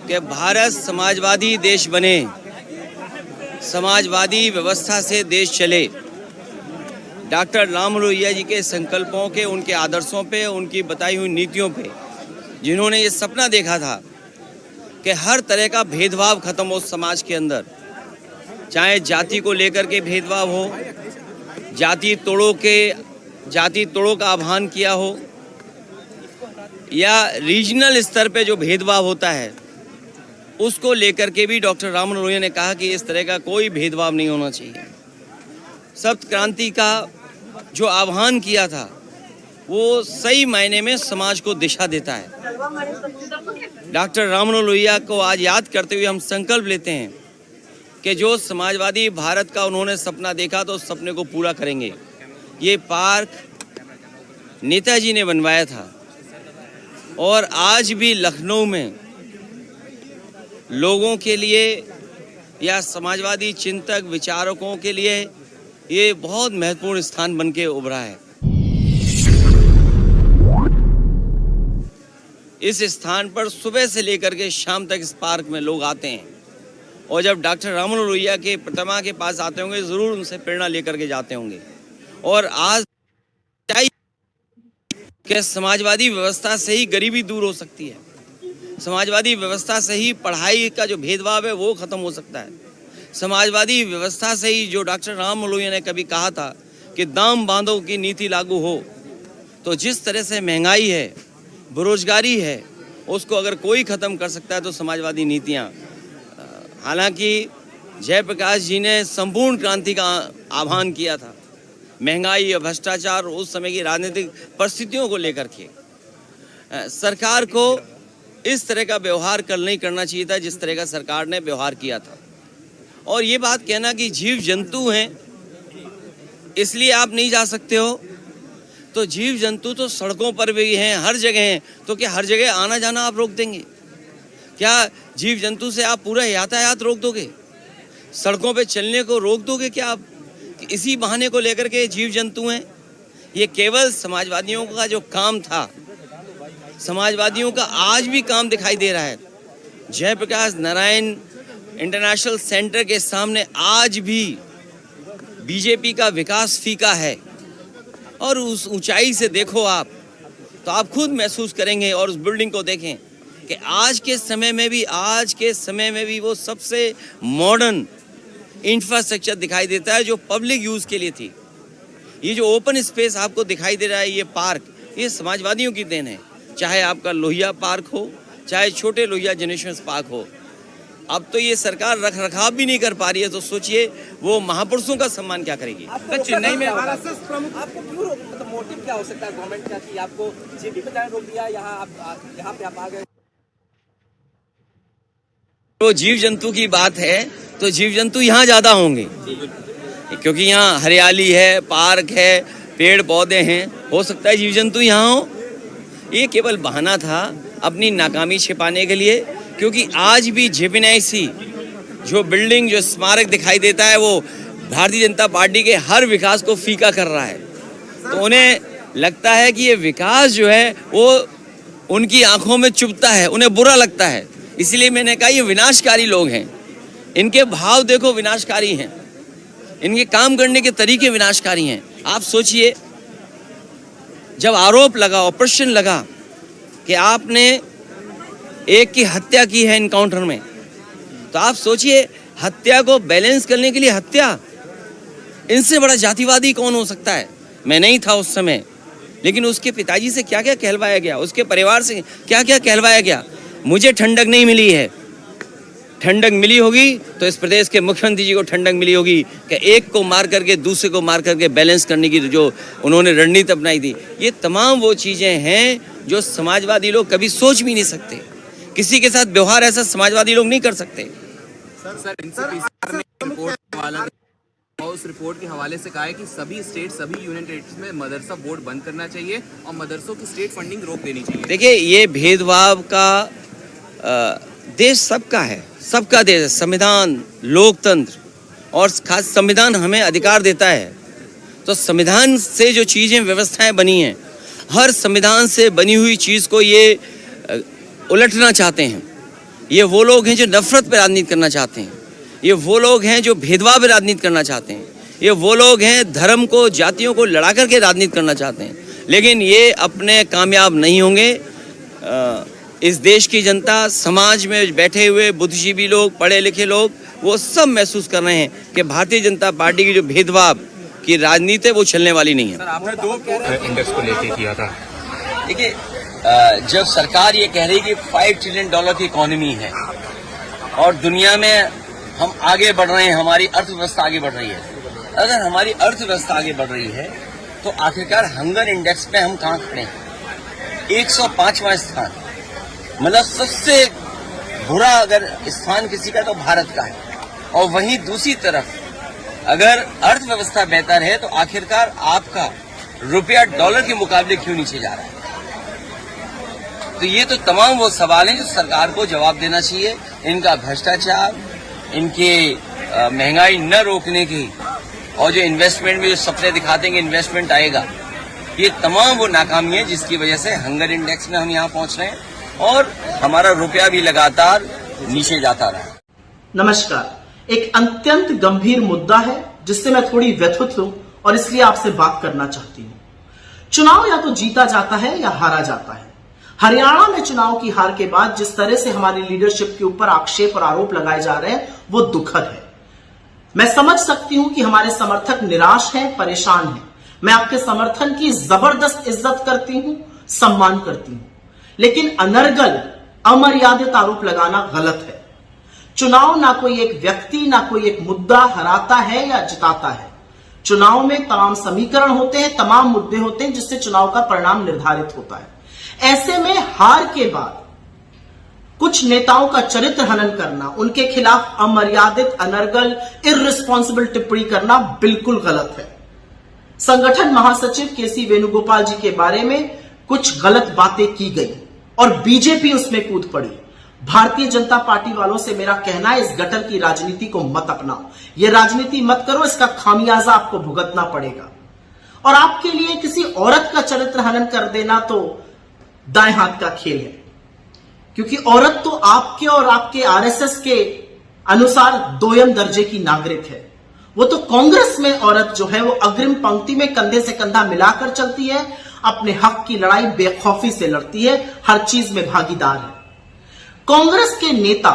कि भारत समाजवादी देश बने, समाजवादी व्यवस्था से देश चले। डॉक्टर राम मनोहर लोहिया जी के संकल्पों के, उनके आदर्शों पे, उनकी बताई हुई नीतियों पे, जिन्होंने ये सपना देखा था कि हर तरह का भेदभाव खत्म हो समाज के अंदर, चाहे जाति को लेकर के भेदभाव हो, जाति तोड़ों का आह्वान किया हो, या रीजनल स्तर पे जो भेदभाव होता है उसको लेकर के भी डॉक्टर राम मनोहर लोहिया ने कहा कि इस तरह का कोई भेदभाव नहीं होना चाहिए। सप्त क्रांति का जो आह्वान किया था वो सही मायने में समाज को दिशा देता है। डॉक्टर राम मनोहर लोहिया को आज याद करते हुए हम संकल्प लेते हैं कि जो समाजवादी भारत का उन्होंने सपना देखा तो उस सपने को पूरा करेंगे। ये पार्क नेताजी ने बनवाया था और आज भी लखनऊ में लोगों के लिए या समाजवादी चिंतक विचारकों के लिए ये बहुत महत्वपूर्ण स्थान बन के उभरा है। इस स्थान पर सुबह से लेकर के शाम तक इस पार्क में लोग आते हैं और जब डॉक्टर राम मनोहर लोहिया के प्रतिमा के पास आते होंगे ज़रूर उनसे प्रेरणा लेकर के जाते होंगे। और आज कि समाजवादी व्यवस्था से ही गरीबी दूर हो सकती है, समाजवादी व्यवस्था से ही पढ़ाई का जो भेदभाव है वो खत्म हो सकता है, समाजवादी व्यवस्था से ही जो डॉक्टर राम मनोहर लोहिया ने कभी कहा था कि दाम बांधो की नीति लागू हो, तो जिस तरह से महंगाई है, बेरोजगारी है, उसको अगर कोई ख़त्म कर सकता है तो समाजवादी नीतियाँ। हालांकि जयप्रकाश जी ने संपूर्ण क्रांति का आह्वान किया था, महंगाई और भ्रष्टाचार उस समय की राजनीतिक परिस्थितियों को लेकर के सरकार को इस तरह का व्यवहार कल नहीं करना चाहिए था जिस तरह का सरकार ने व्यवहार किया था। और ये बात कहना कि जीव जंतु हैं इसलिए आप नहीं जा सकते हो, तो जीव जंतु तो सड़कों पर भी हैं, हर जगह हैं, तो क्या हर जगह आना जाना आप रोक देंगे? क्या जीव जंतु से आप पूरा यातायात रोक दोगे? सड़कों पे चलने को रोक दोगे क्या आप? इसी बहाने को लेकर के जीव जंतु हैं? ये केवल समाजवादियों का जो काम था, समाजवादियों का आज भी काम दिखाई दे रहा है। जयप्रकाश नारायण इंटरनेशनल सेंटर के सामने आज भी बीजेपी का विकास फीका है और उस ऊंचाई से देखो आप तो आप खुद महसूस करेंगे और उस बिल्डिंग को देखें कि आज के समय में भी वो सबसे मॉडर्न इंफ्रास्ट्रक्चर दिखाई देता है जो पब्लिक यूज़ के लिए थी। ये जो ओपन स्पेस आपको दिखाई दे रहा है, ये पार्क, ये समाजवादियों की देन है। चाहे आपका लोहिया पार्क हो, चाहे छोटे लोहिया जनरेशन पार्क हो। अब तो ये सरकार रख रखाव भी नहीं कर पा रही है, तो सोचिए वो महापुरुषों का सम्मान क्या करेगी। चेन्नई में आरएसएस प्रमुख आपको क्यों रोक, मतलब मोटिव क्या हो सकता है गवर्नमेंट का कि आपको जेबी पे जाने रोक दिया, यहाँ पे आप आ गए? तो जीव जंतु की बात है तो जीव जंतु यहाँ ज्यादा होंगे क्योंकि यहाँ हरियाली है, पार्क है, पेड़ पौधे हैं, हो सकता है जीव जंतु यहाँ हो। ये केवल बहाना था अपनी नाकामी छिपाने के लिए, क्योंकि आज भी जेपीएनआईसी जो बिल्डिंग, जो स्मारक दिखाई देता है वो भारतीय जनता पार्टी के हर विकास को फीका कर रहा है। तो उन्हें लगता है कि ये विकास जो है वो उनकी आंखों में चुभता है, उन्हें बुरा लगता है। इसलिए मैंने कहा ये विनाशकारी लोग हैं, इनके भाव देखो विनाशकारी हैं, इनके काम करने के तरीके विनाशकारी हैं। आप सोचिए जब आरोप लगा, ऑपरेशन लगा कि आपने एक की हत्या की है इनकाउंटर में, तो आप सोचिए हत्या को बैलेंस करने के लिए हत्या, इनसे बड़ा जातिवादी कौन हो सकता है? मैं नहीं था उस समय, लेकिन उसके पिताजी से क्या क्या कहलवाया गया, उसके परिवार से क्या क्या कहलवाया गया। मुझे ठंडक नहीं मिली है, ठंडक मिली होगी तो इस प्रदेश के मुख्यमंत्री जी को ठंडक मिली होगी कि एक को मार करके दूसरे को मार करके बैलेंस करने की जो उन्होंने रणनीति अपनाई थी। ये तमाम वो चीज़ें हैं जो समाजवादी लोग कभी सोच भी नहीं सकते। किसी के साथ व्यवहार ऐसा समाजवादी लोग नहीं कर सकते। उस रिपोर्ट के हवाले से कहा है कि सभी स्टेट, सभी यूनियन टेरिटरीज में मदरसा बोर्ड बंद करना चाहिए और मदरसों की स्टेट फंडिंग रोक देनी चाहिए। देखिए ये भेदभाव का देश सबका है, सबका देश है। संविधान, लोकतंत्र और खास संविधान हमें अधिकार देता है, तो संविधान से जो चीज़ें व्यवस्थाएं बनी हैं, हर संविधान से बनी हुई चीज़ को ये उलटना चाहते हैं। ये वो लोग हैं जो नफरत पर राजनीति करना चाहते हैं, ये वो लोग हैं जो भेदभाव पर राजनीति करना चाहते हैं, ये वो लोग हैं धर्म को, जातियों को लड़ा करके राजनीति करना चाहते हैं। लेकिन ये अपने कामयाब नहीं होंगे। इस देश की जनता, समाज में बैठे हुए बुद्धिजीवी लोग, पढ़े लिखे लोग, वो सब महसूस कर रहे हैं कि भारतीय जनता पार्टी की जो भेदभाव की राजनीति है वो चलने वाली नहीं है। सर, आपने दो इंडेक्स को लेके किया था। देखिए, जब सरकार ये कह रही कि $5 ट्रिलियन की इकोनॉमी है और दुनिया में हम आगे बढ़ रहे हैं, हमारी अर्थव्यवस्था आगे बढ़ रही है, अगर हमारी अर्थव्यवस्था आगे बढ़ रही है तो आखिरकार हंगर इंडेक्स पे हम कहाँ खड़े हैं? 105वां स्थान, मतलब सबसे बुरा अगर स्थान किसी का तो भारत का है। और वहीं दूसरी तरफ अगर अर्थव्यवस्था बेहतर है तो आखिरकार आपका रुपया डॉलर के मुकाबले क्यों नीचे जा रहा है? तो ये तो तमाम वो सवाल हैं जो सरकार को जवाब देना चाहिए। इनका भ्रष्टाचार, इनके महंगाई न रोकने की, और जो इन्वेस्टमेंट में जो सपने दिखाते हैं कि इन्वेस्टमेंट आएगा, ये तमाम वो नाकामी है जिसकी वजह से हंगर इंडेक्स में हम यहाँ पहुंच रहे हैं और हमारा रुपया भी लगातार नीचे जाता रहा। नमस्कार। एक अत्यंत गंभीर मुद्दा है जिससे मैं थोड़ी व्यथित हूं और इसलिए आपसे बात करना चाहती हूं। चुनाव या तो जीता जाता है या हारा जाता है। हरियाणा में चुनाव की हार के बाद जिस तरह से हमारी लीडरशिप के ऊपर आक्षेप और आरोप लगाए जा रहे हैं वो दुखद है। मैं समझ सकती हूं कि हमारे समर्थक निराश हैं, परेशान हैं। मैं आपके समर्थन की जबरदस्त इज्जत करती हूं, सम्मान करती हूं, लेकिन अनर्गल, अमर्यादित आरोप लगाना गलत है। चुनाव ना कोई एक व्यक्ति, ना कोई एक मुद्दा हराता है या जिताता है। चुनाव में तमाम समीकरण होते हैं, तमाम मुद्दे होते हैं जिससे चुनाव का परिणाम निर्धारित होता है। ऐसे में हार के बाद कुछ नेताओं का चरित्र हनन करना, उनके खिलाफ अमर्यादित, अनर्गल, इर्रिस्पॉन्सिबल टिप्पणी करना बिल्कुल गलत है। संगठन महासचिव केसी वेणुगोपाल जी के बारे में कुछ गलत बातें की गई और बीजेपी उसमें कूद पड़ी। भारतीय जनता पार्टी वालों से मेरा कहना है, इस गटर की राजनीति को मत अपनाओ। ये राजनीति मत करो, इसका खामियाजा आपको भुगतना पड़ेगा। और आपके लिए किसी औरत का चरित्र हनन कर देना तो दाएं हाथ का खेल है, क्योंकि औरत तो आपके और आपके आरएसएस के अनुसार दोयम दर्जे की नागरिक है। वो तो कांग्रेस में औरत जो है वो अग्रिम पंक्ति में कंधे से कंधा मिलाकर चलती है, अपने हक की लड़ाई बेखौफी से लड़ती है, हर चीज में भागीदार है। कांग्रेस के नेता,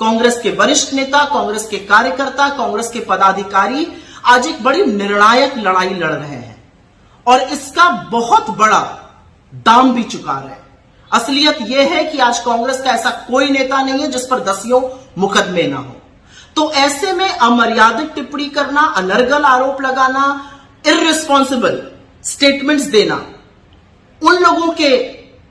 कांग्रेस के वरिष्ठ नेता, कांग्रेस के कार्यकर्ता, कांग्रेस के पदाधिकारी आज एक बड़ी निर्णायक लड़ाई लड़ रहे हैं और इसका बहुत बड़ा दाम भी चुका रहे हैं। असलियत यह है कि आज कांग्रेस का ऐसा कोई नेता नहीं है जिस पर दसियों मुकदमे ना हो। तो ऐसे में अमर्यादित टिप्पणी करना, अनर्गल आरोप लगाना, इर्रिस्पॉन्सिबल स्टेटमेंट्स देना, उन लोगों के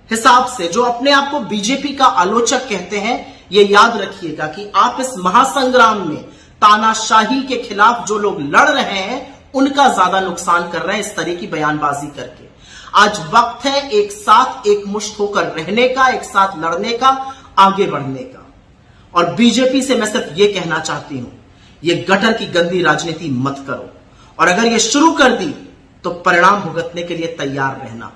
हिसाब से जो अपने आप को बीजेपी का आलोचक कहते हैं, ये याद रखिएगा कि आप इस महासंग्राम में तानाशाही के खिलाफ जो लोग लड़ रहे हैं उनका ज्यादा नुकसान कर रहे हैं इस तरह की बयानबाजी करके। आज वक्त है एक साथ, एक मुश्त होकर रहने का, एक साथ लड़ने का, आगे बढ़ने का। और बीजेपी से मैं सिर्फ ये कहना चाहती हूं, ये गटर की गंदी राजनीति मत करो, और अगर ये शुरू कर दी तो परिणाम भुगतने के लिए तैयार रहना।